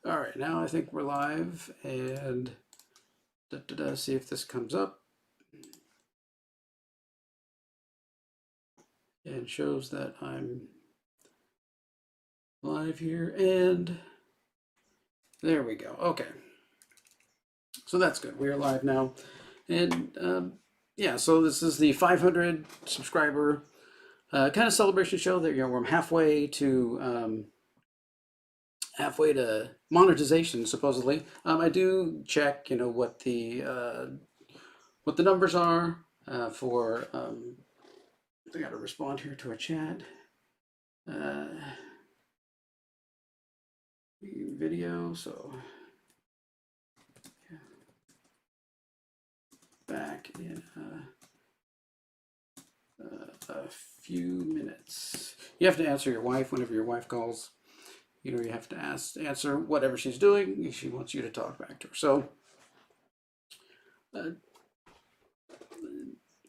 All right, now I think we're live, and see if this comes up and shows that I'm live here, and there we go. Okay, so that's good. We are live now, and yeah, so this is the 500 subscriber kind of celebration show that we're halfway to monetization supposedly. I do check, what the numbers are for. I got to respond here to a chat. Uh, Video, so yeah, back in a few minutes. You have to answer your wife whenever your wife calls. You have to answer whatever she's doing. She wants you to talk back to her. So uh,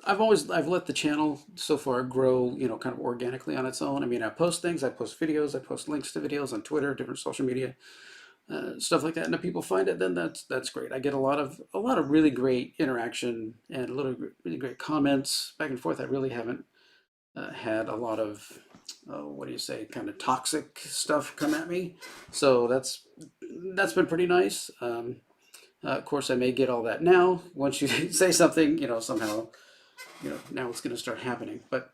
I've let the channel so far grow, kind of organically on its own. I mean, I post things, I post videos, I post links to videos on Twitter, different social media, stuff like that. And if people find it, then that's great. I get a lot of really great interaction and really great comments back and forth. I really haven't had a lot of what do you say, kind of toxic stuff come at me. So that's been pretty nice. Of course, I may get all that now. Once you say something, somehow, now it's going to start happening. But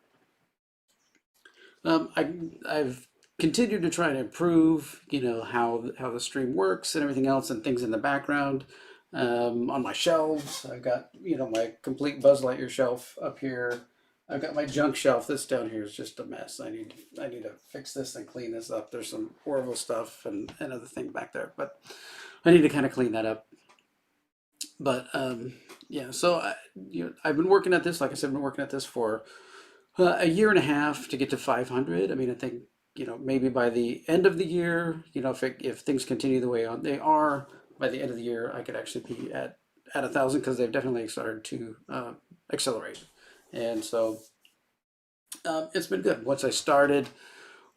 I've continued to try to improve, how the stream works and everything else, and things in the background. On my shelves, I've got, my complete Buzz Lightyear shelf up here. I've got my junk shelf. This down here is just a mess. I need to fix this and clean this up. There's some horrible stuff and other thing back there, but I need to kind of clean that up. But yeah, so I've been working at this. Like I said, I've been working at this for a year and a half to get to 500. I mean, I think, maybe by the end of the year, if things continue the way they are, by the end of the year, I could actually be at 1,000, because they've definitely started to accelerate. And so it's been good. Once I started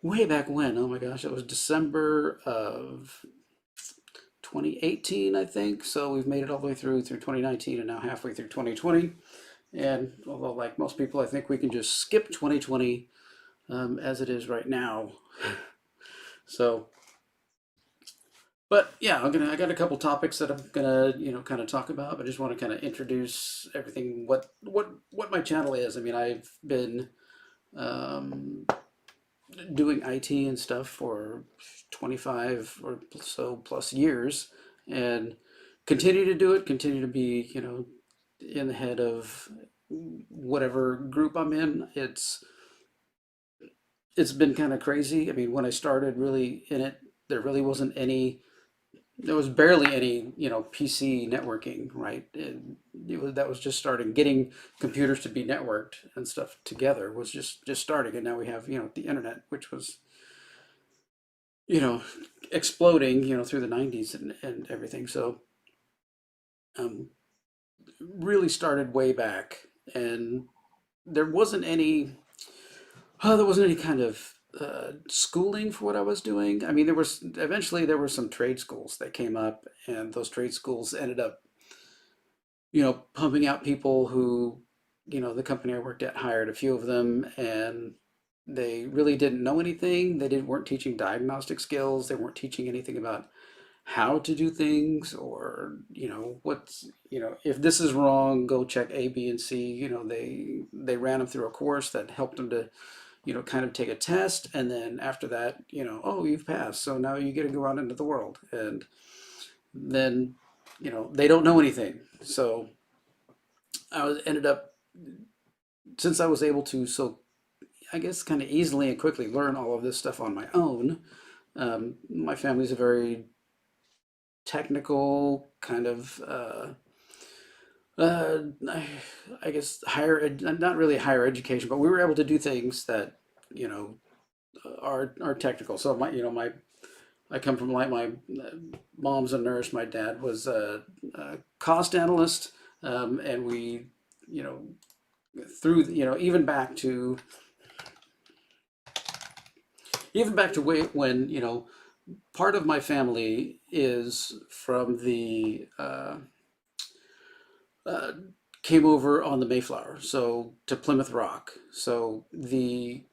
way back when, oh my gosh, it was December of 2018, I think. So we've made it all the way through 2019, and now halfway through 2020. And although, like most people, I think we can just skip 2020 as it is right now. So, but yeah, I got a couple topics that I'm gonna, kind of talk about. But I just want to kind of introduce everything, what my channel is. I mean, I've been um, doing IT and stuff for 25 or so plus years, and continue to do it. Continue to be, in the head of whatever group I'm in. It's been kind of crazy. I mean, when I started really in it, there really wasn't any, there was barely any, PC networking, right? That was just starting. Getting computers to be networked and stuff together was just starting, and now we have, the internet, which was, you know, exploding, through the 90s and everything. So, um, really started way back, and there wasn't any there wasn't any kind of schooling for what I was doing. I mean, there were some trade schools that came up, and those trade schools ended up, pumping out people who, the company I worked at hired a few of them, and they really didn't know anything. Weren't teaching diagnostic skills. They weren't teaching anything about how to do things, or, if this is wrong, go check A, B, and C. They ran them through a course that helped them to, kind of take a test, and then after that, oh, you've passed, so now you get to go out into the world, and then, they don't know anything. So ended up, since I was able to, so I guess kind of easily and quickly learn all of this stuff on my own. My family's a very technical kind of, uh, I guess not really higher education, but we were able to do things that, you know, are technical. So I come from, like, my mom's a nurse, my dad was a cost analyst, and we, you know, through, even back to, when, part of my family is from the uh, came over on the Mayflower, so to Plymouth Rock. So the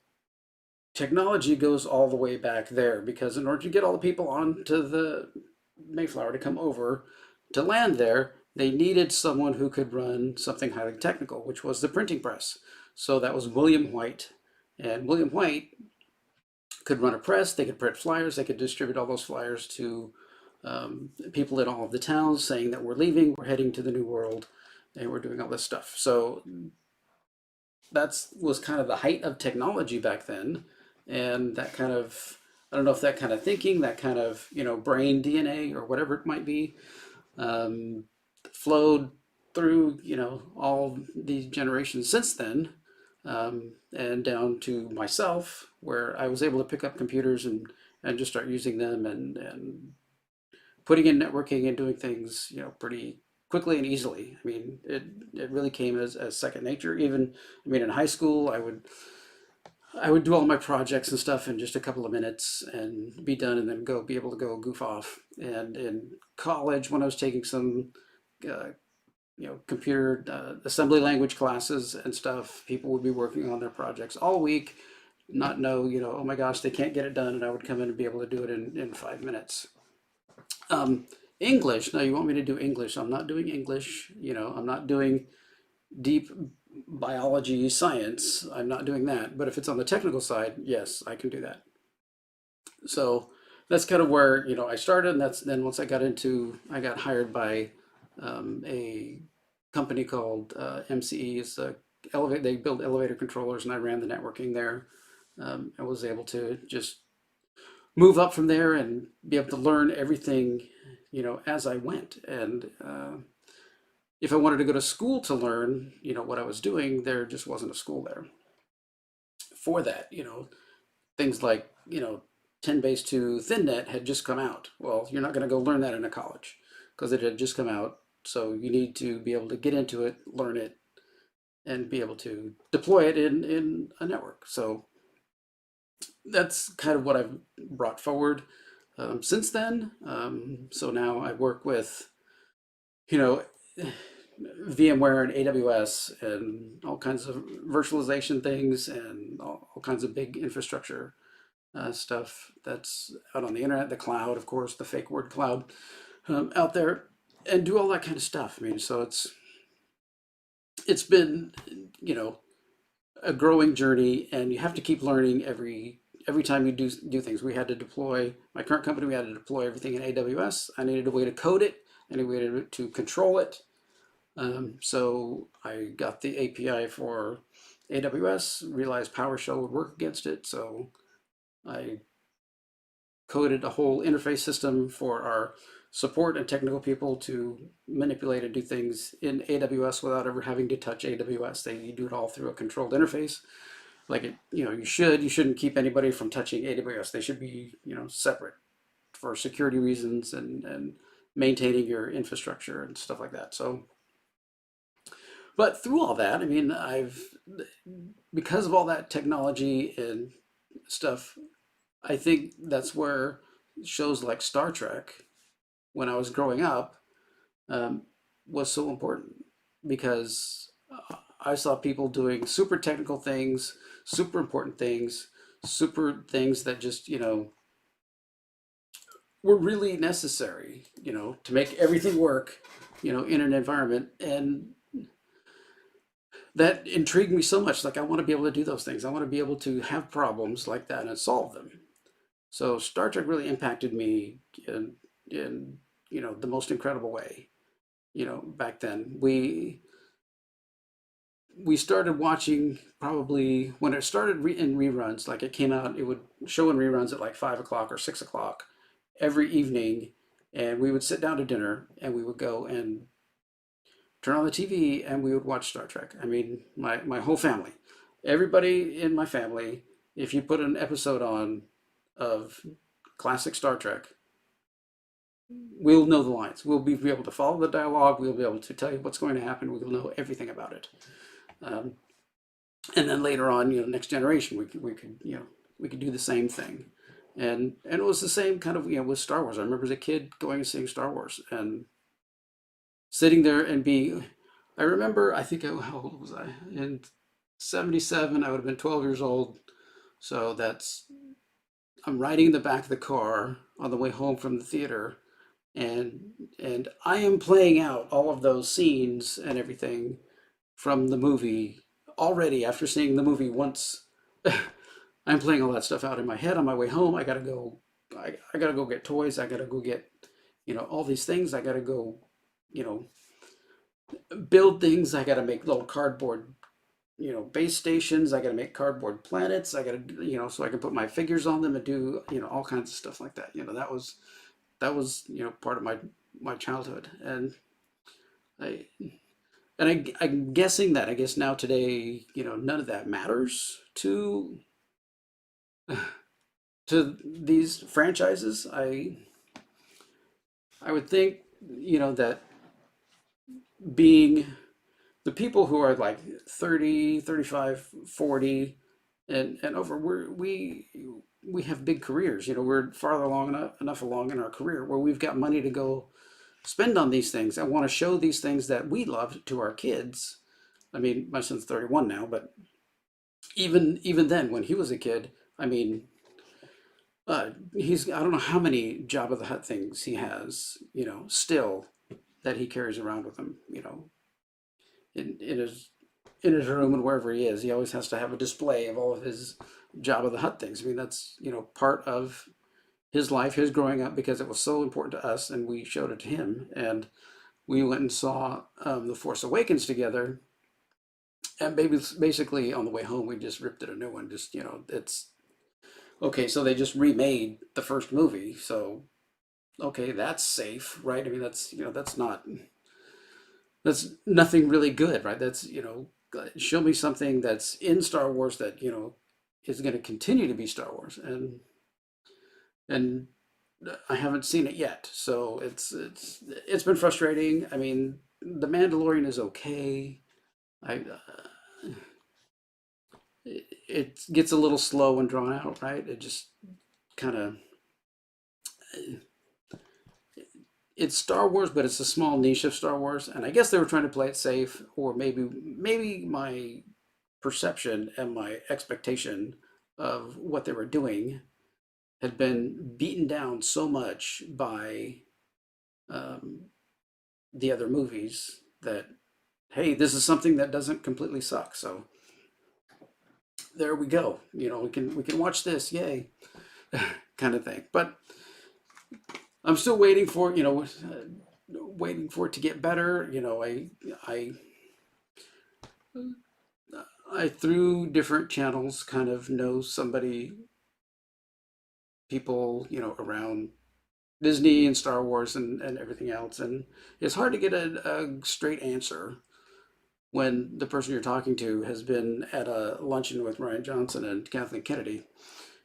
technology goes all the way back there because in order to get all the people onto the Mayflower to come over to land there, they needed someone who could run something highly technical, which was the printing press. So that was William White. And William White could run a press, they could print flyers, they could distribute all those flyers to people in all of the towns saying that we're leaving, we're heading to the New World, and we're doing all this stuff. So that's was kind of the height of technology back then, and that kind of I don't know if that kind of thinking, that kind of brain DNA or whatever it might be, um, flowed through all these generations since then, and down to myself, where I was able to pick up computers and just start using them and putting in networking and doing things pretty quickly and easily. I mean, it really came as second nature. Even I mean, in high school, I would do all my projects and stuff in just a couple of minutes and be done, and then be able to go goof off. And in college, when I was taking some uh, computer assembly language classes and stuff, people would be working on their projects all week, not know, oh my gosh, they can't get it done, and I would come in and be able to do it in 5 minutes. Um, English. Now you want me to do English? I'm not doing English. I'm not doing deep biology science. I'm not doing that. But if it's on the technical side, yes, I can do that. So that's kind of where I started. And that's then once I got hired by a company called MCE. It's a elevate. They build elevator controllers, and I ran the networking there. I was able to just move up from there and be able to learn everything, as I went. And if I wanted to go to school to learn, what I was doing, there just wasn't a school there for that. Things like 10 base 2 ThinNet had just come out. Well, you're not going to go learn that in a college because it had just come out. So you need to be able to get into it, learn it, and be able to deploy it in a network. So that's kind of what I've brought forward since then. So now I work with, you know, VMware and AWS and all kinds of virtualization things and all kinds of big infrastructure stuff that's out on the internet, the cloud, of course, the fake word cloud out there, and do all that kind of stuff. I mean, so it's been, you know, a growing journey, and you have to keep learning every time you do things. We had to deploy my current company. We had to deploy everything in AWS. I needed a way to code it. I needed a way to control it. So I got the API for AWS. Realized PowerShell would work against it, so I coded a whole interface system for our support and technical people to manipulate and do things in AWS without ever having to touch AWS. They do it all through a controlled interface. Like you shouldn't keep anybody from touching AWS. They should be, separate for security reasons and maintaining your infrastructure and stuff like that. So, but through all that, I mean, because of all that technology and stuff, I think that's where shows like Star Trek, when I was growing up, um, was so important because I saw people doing super technical things, super important things, super things that just, were really necessary, to make everything work, in an environment. And that intrigued me so much. Like, I want to be able to do those things. I want to be able to have problems like that and solve them. So Star Trek really impacted me in the most incredible way. Back then we started watching probably when it started in reruns. Like it came out, it would show in reruns at like 5 o'clock or 6 o'clock every evening, and we would sit down to dinner and we would go and turn on the TV and we would watch Star Trek. I mean, my whole family, everybody in my family, if you put an episode on of classic Star Trek, we'll know the lines. We'll be able to follow the dialogue. We'll be able to tell you what's going to happen. We'll know everything about it. Um, and then later on, next generation, we could do the same thing. And it was the same kind of, with Star Wars. I remember as a kid going and seeing Star Wars and sitting there and being. I remember, I think, how old was I? In '77, I would have been 12 years old. So I'm riding in the back of the car on the way home from the theater, and and I am playing out all of those scenes and everything from the movie already after seeing the movie once. I'm playing all that stuff out in my head on my way home. I gotta go. I gotta go get toys. I gotta go get, all these things. I gotta go, you know, build things. I gotta make little cardboard, base stations. I gotta make cardboard planets. I gotta, so I can put my figures on them and do, all kinds of stuff like that. That was, part of my childhood, I I'm guessing that I guess now today, none of that matters to these franchises. I would think, that being the people who are like 30, 35, 40, and over, we have big careers. We're farther along enough along in our career where we've got money to go spend on these things and want to show these things that we love to our kids. I mean, my son's 31 now, but even then, when he was a kid, I mean, I don't know how many Jabba the Hutt things he has, still that he carries around with him, in his room and wherever he is. He always has to have a display of all of his Jabba the Hutt things. I mean, that's, part of his life, his growing up, because it was so important to us, and we showed it to him. And we went and saw The Force Awakens together, and basically on the way home we just ripped it a new one. Just, it's okay. So they just remade the first movie, so okay, that's safe, right? I mean, that's nothing really good, right? That's, show me something that's in Star Wars that, is going to continue to be Star Wars, and I haven't seen it yet, so it's been frustrating. I mean, The Mandalorian is okay. I it gets a little slow and drawn out, right? It just kind of, it's Star Wars, but it's a small niche of Star Wars, and I guess they were trying to play it safe, or maybe my perception and my expectation of what they were doing had been beaten down so much by um, the other movies that, hey, this is something that doesn't completely suck. So there we go. We can watch this, yay, kind of thing. But I'm still waiting for, waiting for it to get better. I I through different channels kind of know people, around Disney and Star Wars and everything else. And it's hard to get a straight answer when the person you're talking to has been at a luncheon with Ryan Johnson and Kathleen Kennedy.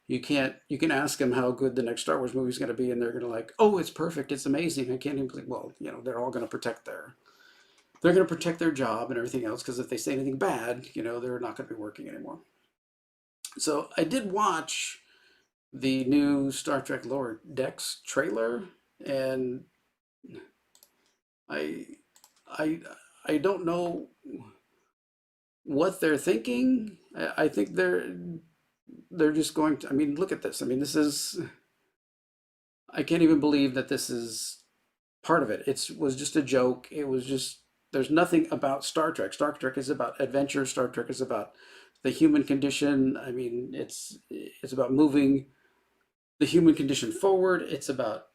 You can ask them how good the next Star Wars movie is going to be, and they're going to like, oh, it's perfect, it's amazing. I can't even believe. Well, they're all going to protect their job and everything else, because if they say anything bad, they're not going to be working anymore. So I did watch the new Star Trek Lower Decks trailer, and I I I don't know what they're thinking. I think they're just going to. I mean, look at this. I mean, this is. I can't even believe that this is part of it. It was just a joke. It was just. There's nothing about Star Trek. Star Trek is about adventure. Star Trek is about the human condition. I mean, it's about moving the human condition forward. It's about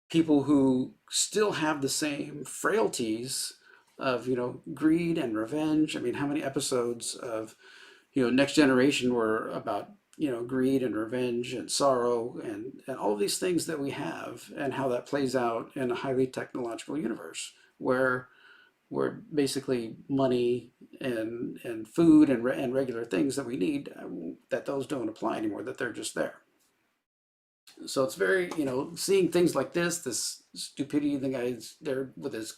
people who still have the same frailties of, greed and revenge. I mean, how many episodes of, Next Generation were about, greed and revenge and sorrow and all of these things that we have, and how that plays out in a highly technological universe where basically money and food and regular things that we need, that those don't apply anymore, that they're just there. So it's very, seeing things like this stupidity, the guy's there with his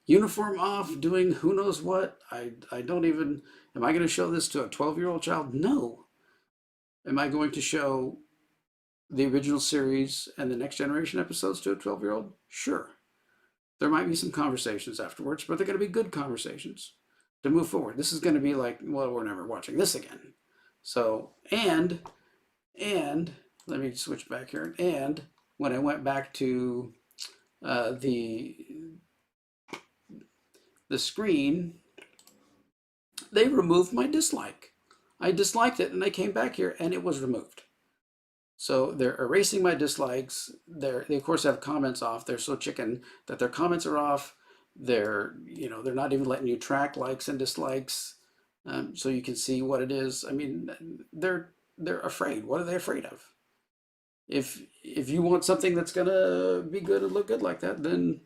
uniform off doing who knows what. I don't even, am I going to show this to a 12-year-old child? No. Am I going to show the original series and the Next Generation episodes to a 12-year-old? Sure. There might be some conversations afterwards, but they're going to be good conversations to move forward. This is going to be like, well, we're never watching this again. So, and let me switch back here. And when I went back to uh, the the screen, they removed my dislike. I disliked it, and I came back here, and it was removed. So they're erasing my dislikes. They of course have comments off. They're so chicken that their comments are off. They're not even letting you track likes and dislikes, so you can see what it is. I mean, they're afraid. What are they afraid of? If you want something that's gonna be good and look good like that, then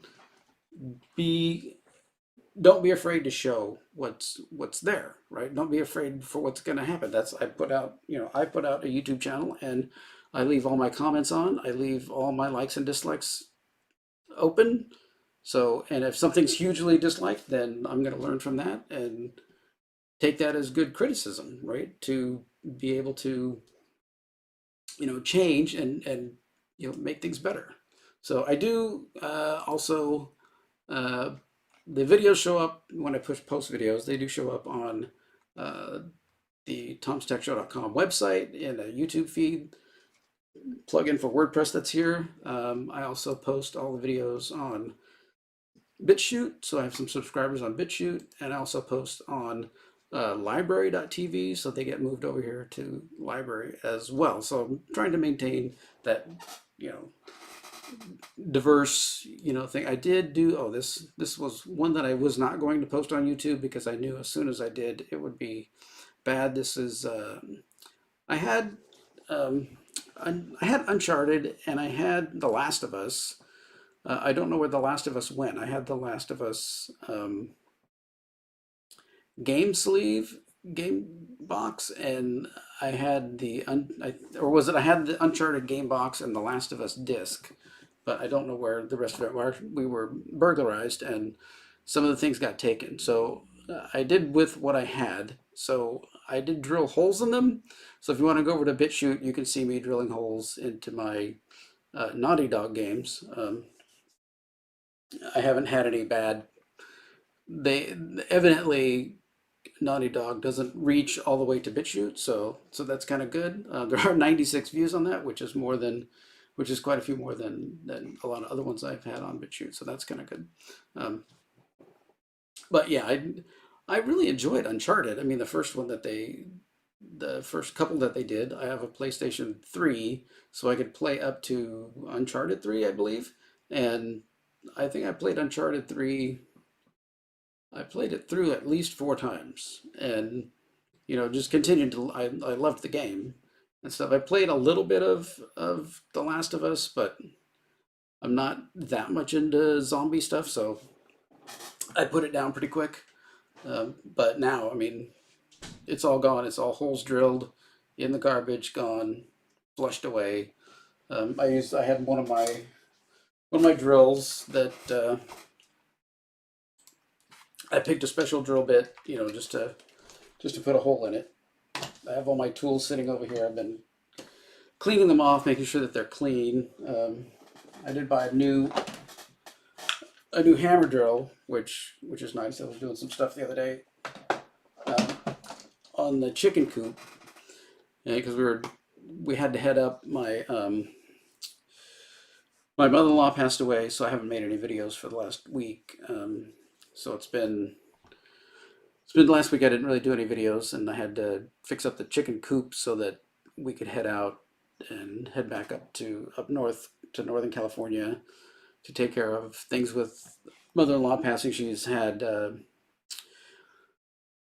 be don't be afraid to show what's there, right? Don't be afraid for what's going to happen. That's I put out a YouTube channel, and I leave all my comments on. I leave all my likes and dislikes open. So, and if something's hugely disliked, then I'm going to learn from that and take that as good criticism, right? To be able to change and make things better. So I do also. Uh, the videos show up when I post videos. They do show up on uh, the tomstechshow.com website in a YouTube feed plugin for WordPress that's here. I also post all the videos on BitChute, so I have some subscribers on BitChute, and I also post on library.tv, so they get moved over here to library as well. So I'm trying to maintain that, you know, diverse, thing. I did do, this was one that I was not going to post on YouTube because I knew as soon as I did, it would be bad. This is, I had, um, I had Uncharted and I had The Last of Us. I don't know where The Last of Us went. I had The Last of Us game sleeve, game box, and I had I had the Uncharted game box and The Last of Us disc, but I don't know where the rest of it were. We were burglarized, and some of the things got taken. So I did with what I had. So I did drill holes in them. So if you want to go over to BitChute, you can see me drilling holes into my Naughty Dog games. I haven't had any bad. They evidently Naughty Dog doesn't reach all the way to BitChute, so that's kind of good. There are 96 views on that, which is quite a few more than a lot of other ones I've had on BitChute, so that's kind of good. Um, but yeah, I really enjoyed Uncharted. I mean, the first couple that they did. I have a PlayStation 3, so I could play up to Uncharted 3, I believe, and I think I played Uncharted 3. I played it through at least 4 times, and just continued to. I loved the game and stuff. I played a little bit of The Last of Us, but I'm not that much into zombie stuff, so I put it down pretty quick. But now, I mean, it's all gone. It's all holes drilled, in the garbage, gone, flushed away. I had one of my drills that I picked a special drill bit, just to put a hole in it. I have all my tools sitting over here. I've been cleaning them off, making sure that they're clean. I did buy a new hammer drill, which is nice. I was doing some stuff the other day um, on the chicken coop, because we had to head up. My mother-in-law passed away, so I haven't made any videos for the last week. So it's been last week. I didn't really do any videos, and I had to fix up the chicken coop so that we could head out and head back up north to Northern California to take care of things with mother-in-law passing. She's had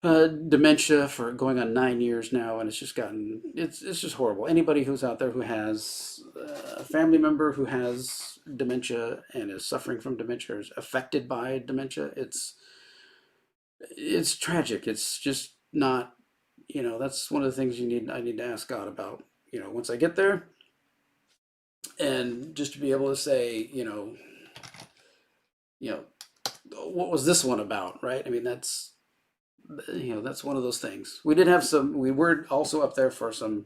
dementia for going on 9 years now, and it's just horrible. Anybody who's out there who has a family member who has dementia and is suffering from dementia, or is affected by dementia, it's tragic. It's just not, that's one of the things I need to ask God about, once I get there, and just to be able to say, you know, what was this one about, right? I mean, that's one of those things. We were also up there for some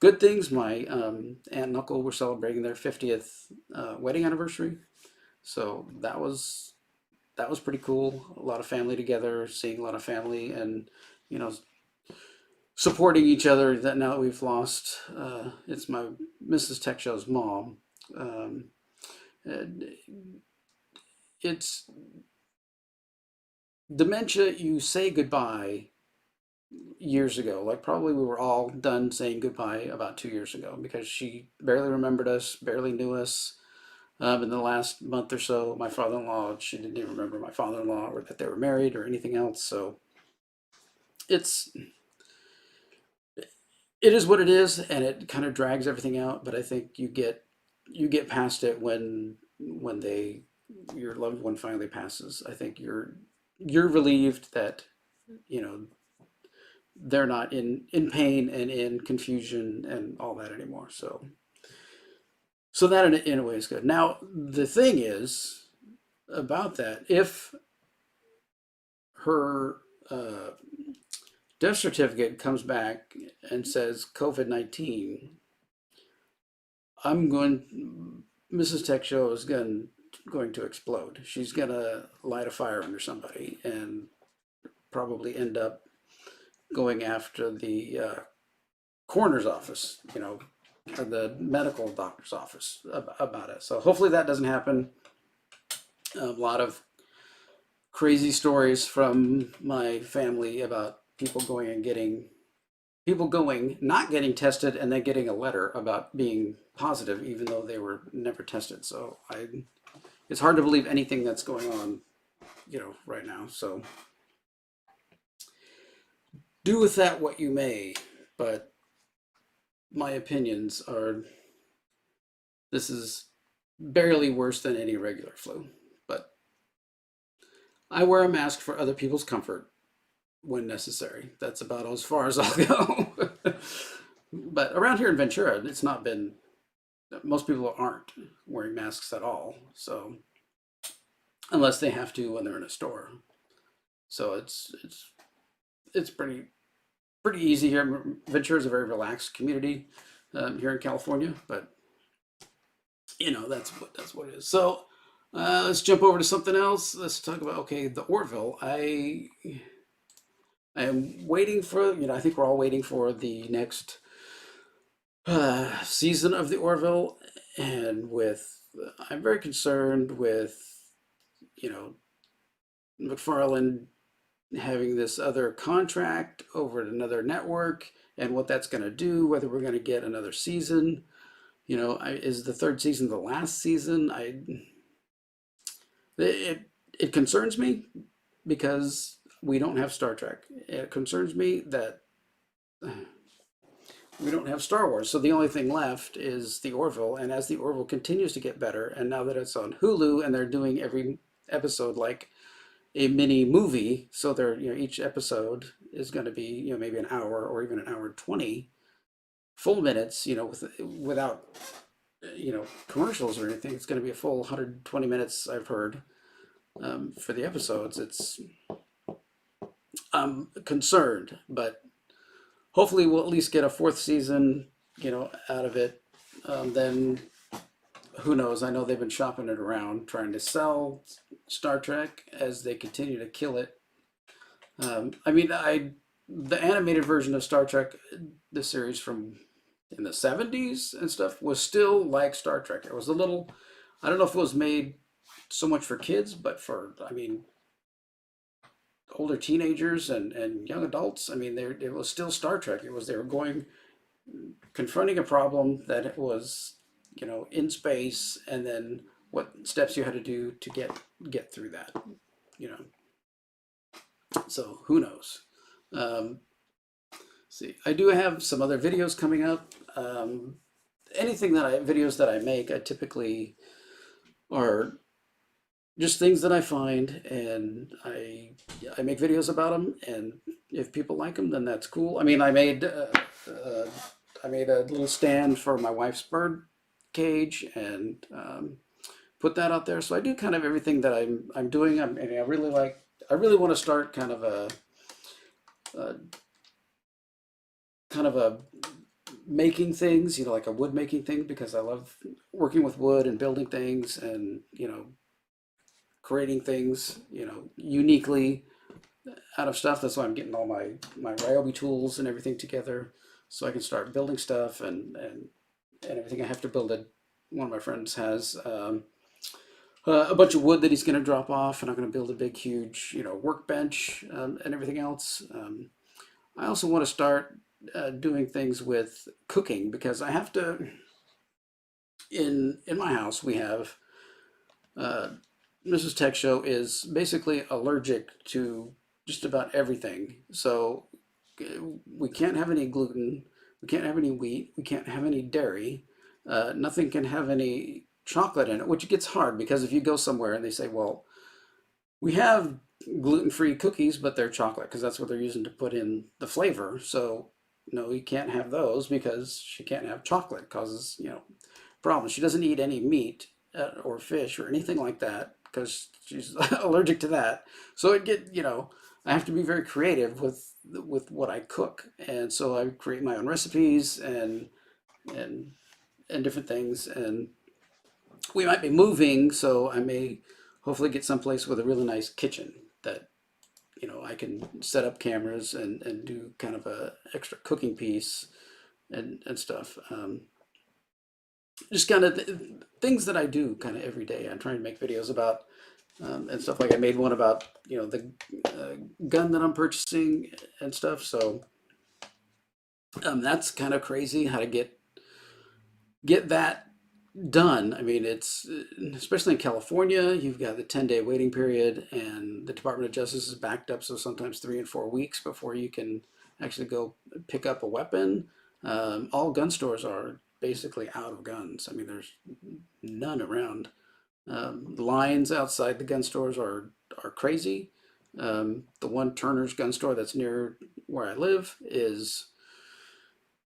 good things. My aunt and uncle were celebrating their 50th wedding anniversary, so that was pretty cool. A lot of family together, seeing a lot of family, and you know, supporting each other. That now that we've lost, it's my Mrs. Tech Show's mom. Um, and it's dementia. You say goodbye years ago. Like probably we were all done saying goodbye about 2 years ago because she barely remembered us, barely knew us. In the last month or so, my father-in-law, she didn't even remember my father-in-law or that they were married or anything else. So it's it is what it is, and it kind of drags everything out. But I think you get past it when they your loved one finally passes. I think you're relieved that you know they're not in pain and in confusion and all that anymore. So that in a way is good. Now the thing is about that, if her death certificate comes back and says COVID-19, I'm going. Mrs. Tech Show is going to explode. She's gonna light a fire under somebody and probably end up going after the coroner's office, or the medical doctor's office about it. So hopefully that doesn't happen. A lot of crazy stories from my family about people going, not getting tested, and then getting a letter about being positive, even though they were never tested. So it's hard to believe anything that's going on, right now. So do with that what you may. But my opinions are this is barely worse than any regular flu. But I wear a mask for other people's comfort when necessary. That's about as far as I'll go. But around here in Ventura, it's not been, most people aren't wearing masks at all. So, unless they have to when they're in a store. So it's pretty easy here. Ventura is a very relaxed community here in California, but that's what it is. So let's jump over to something else. Let's talk about the Orville. I am waiting for I think we're all waiting for the next season of the Orville, and I'm very concerned with you know McFarlane having this other contract over at another network and what that's going to do, whether we're going to get another season. Is the third season the last season? It concerns me because we don't have Star Trek. It concerns me that we don't have Star Wars. So the only thing left is the Orville. And as the Orville continues to get better, and now that it's on Hulu and they're doing every episode like a mini movie, so each episode is going to be maybe an hour or even an hour and 20 full minutes, without commercials or anything. It's going to be a full 120 minutes, I've heard, for the episodes. I'm concerned, but hopefully we'll at least get a fourth season, out of it. Then who knows? I know they've been shopping it around, trying to sell Star Trek as they continue to kill it. The animated version of Star Trek, the series from in the 70s and stuff, was still like Star Trek. It was a little, I don't know if it was made so much for kids, but for, older teenagers and young adults. It was still Star Trek. They were confronting a problem that it was, in space, and then what steps you had to do to get through that, you know. So who knows? See, I do have some other videos coming up. Videos that I make, I typically are just things that I find, and I make videos about them, and if people like them, then that's cool. I made a little stand for my wife's bird cage, and put that out there. So I do kind of everything that I'm doing. I really want to start a kind of a making things, like a wood making thing, because I love working with wood and building things and, creating things, uniquely out of stuff. That's why I'm getting all my Ryobi tools and everything together so I can start building stuff and everything. I have to build a, one of my friends has a bunch of wood that he's going to drop off, and I'm going to build a big, huge, workbench and everything else. I also want to start doing things with cooking because I have to. In my house, we have uh, Mrs. Tech Show is basically allergic to just about everything. So we can't have any gluten, we can't have any wheat, we can't have any dairy, nothing can have any chocolate in it, which gets hard because if you go somewhere and they say, well, we have gluten-free cookies, but they're chocolate because that's what they're using to put in the flavor. So no, you can't have those because she can't have chocolate. Causes problems. She doesn't eat any meat or fish or anything like that because she's allergic to that. So I have to be very creative with what I cook, and so I create my own recipes and and different things. And we might be moving, so I may hopefully get someplace with a really nice kitchen that I can set up cameras and do kind of a extra cooking piece and stuff. Just kind of things that I do kind of every day. I'm trying to make videos about and stuff. Like I made one about the gun that I'm purchasing and stuff. So that's kind of crazy how to get that done. I mean, it's especially in California, you've got the 10-day waiting period, and the Department of Justice is backed up, so sometimes 3 and 4 weeks before you can actually go pick up a weapon. All gun stores are basically out of guns. I mean, there's none around. Lines outside the gun stores are crazy. The one Turner's gun store that's near where I live is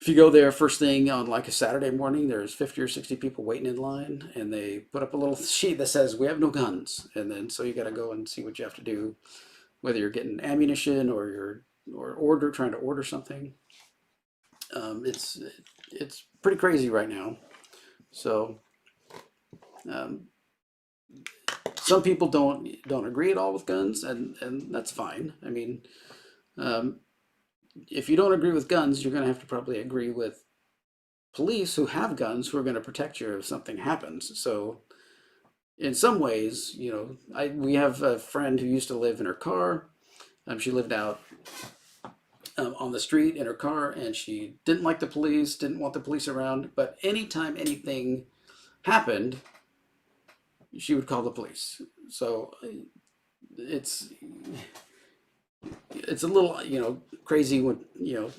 if you go there first thing on like a Saturday morning, there's 50 or 60 people waiting in line, and they put up a little sheet that says, "We have no guns." And then so you got to go and see what you have to do, whether you're getting ammunition or trying to order something. It's pretty crazy right now. So um, some people don't agree at all with guns, and that's fine. I mean, um, if you don't agree with guns, you're going to have to probably agree with police who have guns who are going to protect you if something happens. So in some ways, we have a friend who used to live in her car. She lived out on the street in her car, and she didn't like the police, didn't want the police around. But anytime anything happened, she would call the police. So it's it's a little crazy when you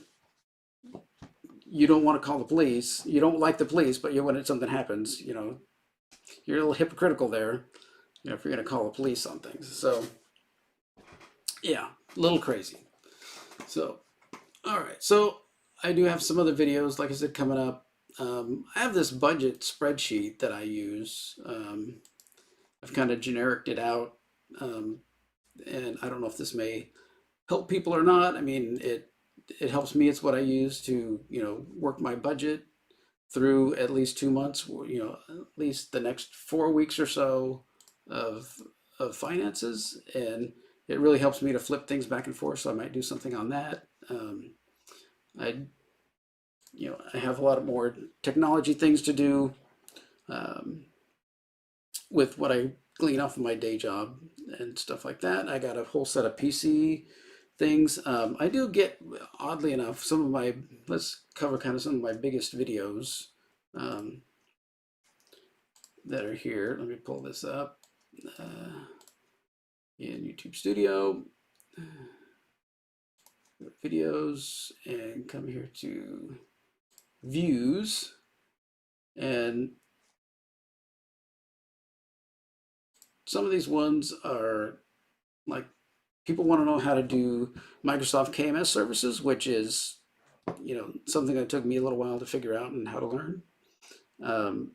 don't want to call the police, you don't like the police, but when something happens, you're a little hypocritical there, if you're going to call the police on things. So yeah, a little crazy. So all right, so I do have some other videos, like I said, coming up. I have this budget spreadsheet that I use. I've kind of genericked it out, um, and I don't know if this may help people or not. I mean, it helps me. It's what I use to work my budget through at least 2 months. At least the next 4 weeks or so of finances, and it really helps me to flip things back and forth. So I might do something on that. I I have a lot more technology things to do um, with what I glean off of my day job and stuff like that. I got a whole set of PC things. I do get, oddly enough, some of my, let's cover kind of some of my biggest videos um, that are here. Let me pull this up in YouTube Studio, videos, and come here to views. And some of these ones are like people want to know how to do Microsoft KMS services, which is something that took me a little while to figure out and how to learn, um,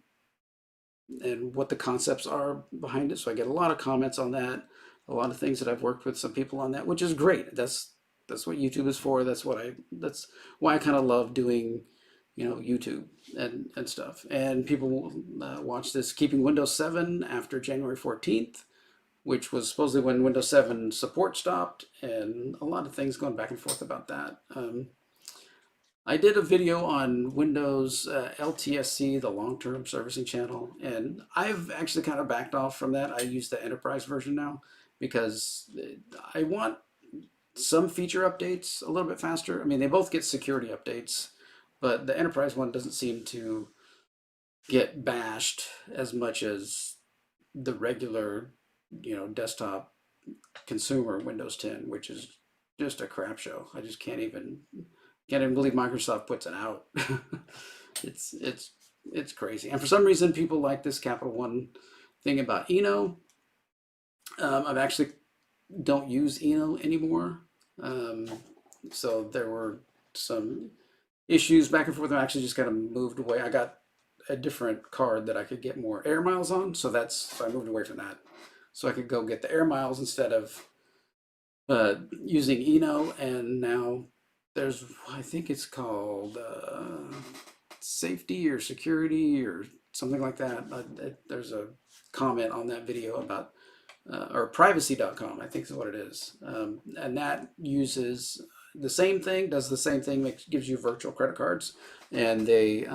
and what the concepts are behind it. So I get a lot of comments on that, a lot of things that I've worked with some people on that, which is great. That's what YouTube is for. That's why I kind of love doing YouTube and stuff. And people watch this Keeping Windows 7 after January 14th, which was supposedly when Windows 7 support stopped, and a lot of things going back and forth about that. I did a video on Windows LTSC, the long-term servicing channel, and I've actually kind of backed off from that. I use the enterprise version now because I want some feature updates a little bit faster. I mean, they both get security updates, but the enterprise one doesn't seem to get bashed as much as the regular, desktop consumer Windows 10, which is just a crap show. I just can't even believe Microsoft puts it out. it's it's crazy. And for some reason, people like this Capital One thing about Eno. I've actually don't use Eno anymore. Um, so there were some issues back and forth. I actually just kind of moved away. I got a different card that I could get more air miles on, so I moved away from that. So I could go get the air miles instead of using Eno, and now there's, I think it's called safety or security or something like that. There's a comment on that video about or privacy.com, I think is what it is. And that uses the same thing, does the same thing, gives you virtual credit cards, and they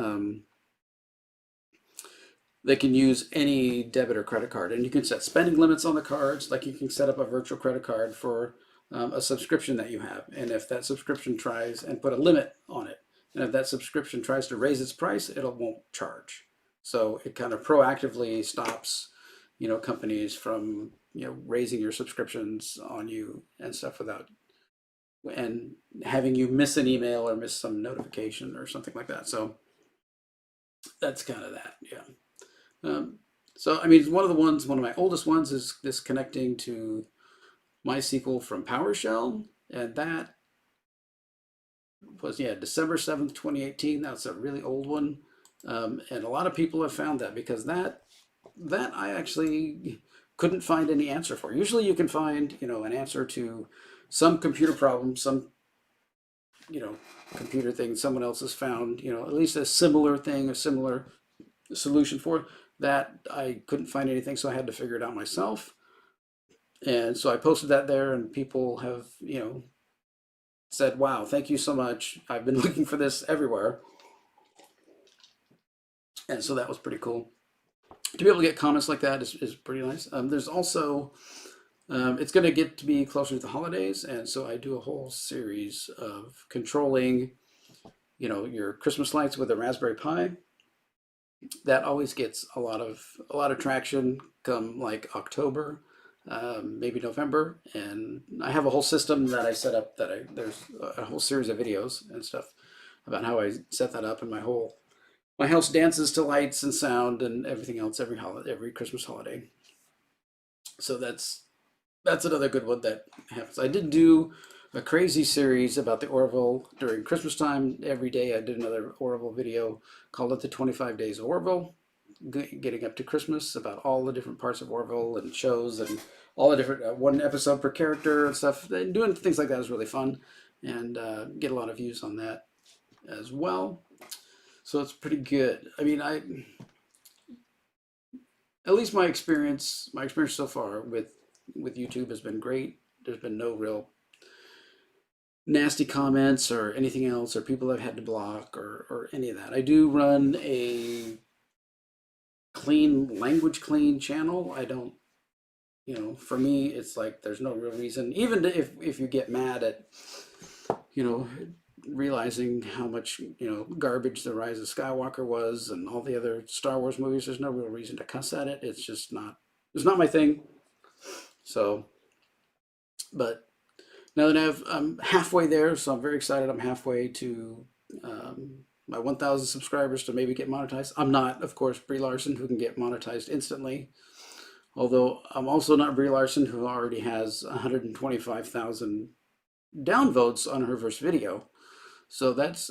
can use any debit or credit card, and you can set spending limits on the cards. Like you can set up a virtual credit card for a subscription that you have, and if that subscription tries and put a limit on it, and if that subscription tries to raise its price, it won't charge. So it kind of proactively stops, companies from raising your subscriptions on you and stuff without and having you miss an email or miss some notification or something like that. So that's kind of that, yeah. So I mean, one of my oldest ones is this connecting to MySQL from PowerShell, and that was, yeah, December 7th, 2018. That's a really old one, and a lot of people have found that because that I actually couldn't find any answer for. Usually, you can find an answer to some computer problem, some computer thing someone else has found, at least a similar thing, a similar solution for that. I couldn't find anything, so I had to figure it out myself. And so I posted that there, and people have, said, wow, thank you so much. I've been looking for this everywhere. And so that was pretty cool. To be able to get comments like that is pretty nice. There's also, it's going to get to be closer to the holidays. And so I do a whole series of controlling, your Christmas lights with a Raspberry Pi. That always gets a lot of traction come like October, maybe November, and I have a whole system that I set up there's a whole series of videos and stuff about how I set that up, and my house dances to lights and sound and everything else every Christmas holiday. So that's another good one that happens. I did do a crazy series about the Orville during Christmas time. Every day I did another Orville video, called it the 25 Days of Orville, getting up to Christmas, about all the different parts of Orville and shows and all the different, one episode per character and stuff. And doing things like that is really fun, and get a lot of views on that as well. So it's pretty good. I mean, at least my experience so far with YouTube has been great. There's been no real nasty comments or anything else, or people I've had to block or any of that. I do run a language clean channel. I don't, for me, it's like there's no real reason, even if you get mad at, realizing how much, garbage The Rise of Skywalker was and all the other Star Wars movies, there's no real reason to cuss at it. It's not my thing. So, but now that I'm halfway there, so I'm very excited. I'm halfway to my 1,000 subscribers to maybe get monetized. I'm not, of course, Brie Larson, who can get monetized instantly. Although I'm also not Brie Larson, who already has 125,000 downvotes on her first video. So that's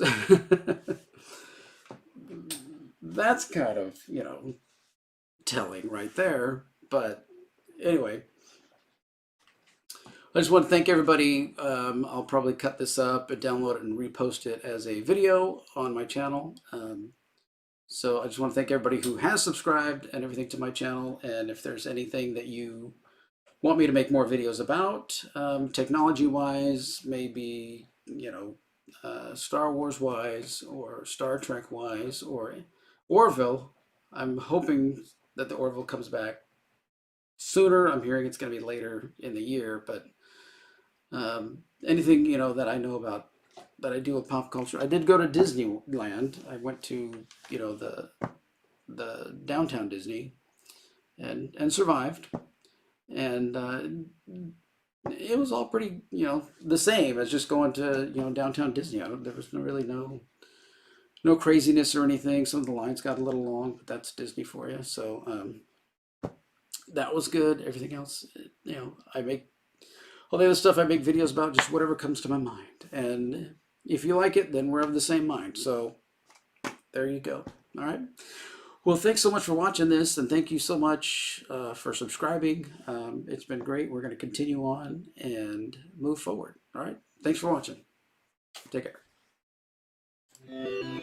that's kind of, telling right there. But anyway, I just want to thank everybody. I'll probably cut this up and download it and repost it as a video on my channel. So I just want to thank everybody who has subscribed and everything to my channel. And if there's anything that you want me to make more videos about, technology-wise, maybe, Star Wars-wise, or Star Trek-wise, or Orville, I'm hoping that the Orville comes back sooner. I'm hearing it's going to be later in the year, but anything that I know about that I do with pop culture. I did go to Disneyland. I went to the downtown Disney and survived, and it was all pretty the same as just going to downtown Disney. There was really no craziness or anything. Some of the lines got a little long, but that's Disney for you. So that was good. Everything else, I make all the other stuff I make videos about, just whatever comes to my mind. And if you like it, then we're of the same mind. So there you go. All right. Well, thanks so much for watching this, and thank you so much for subscribing. It's been great. We're going to continue on and move forward. All right. Thanks for watching. Take care.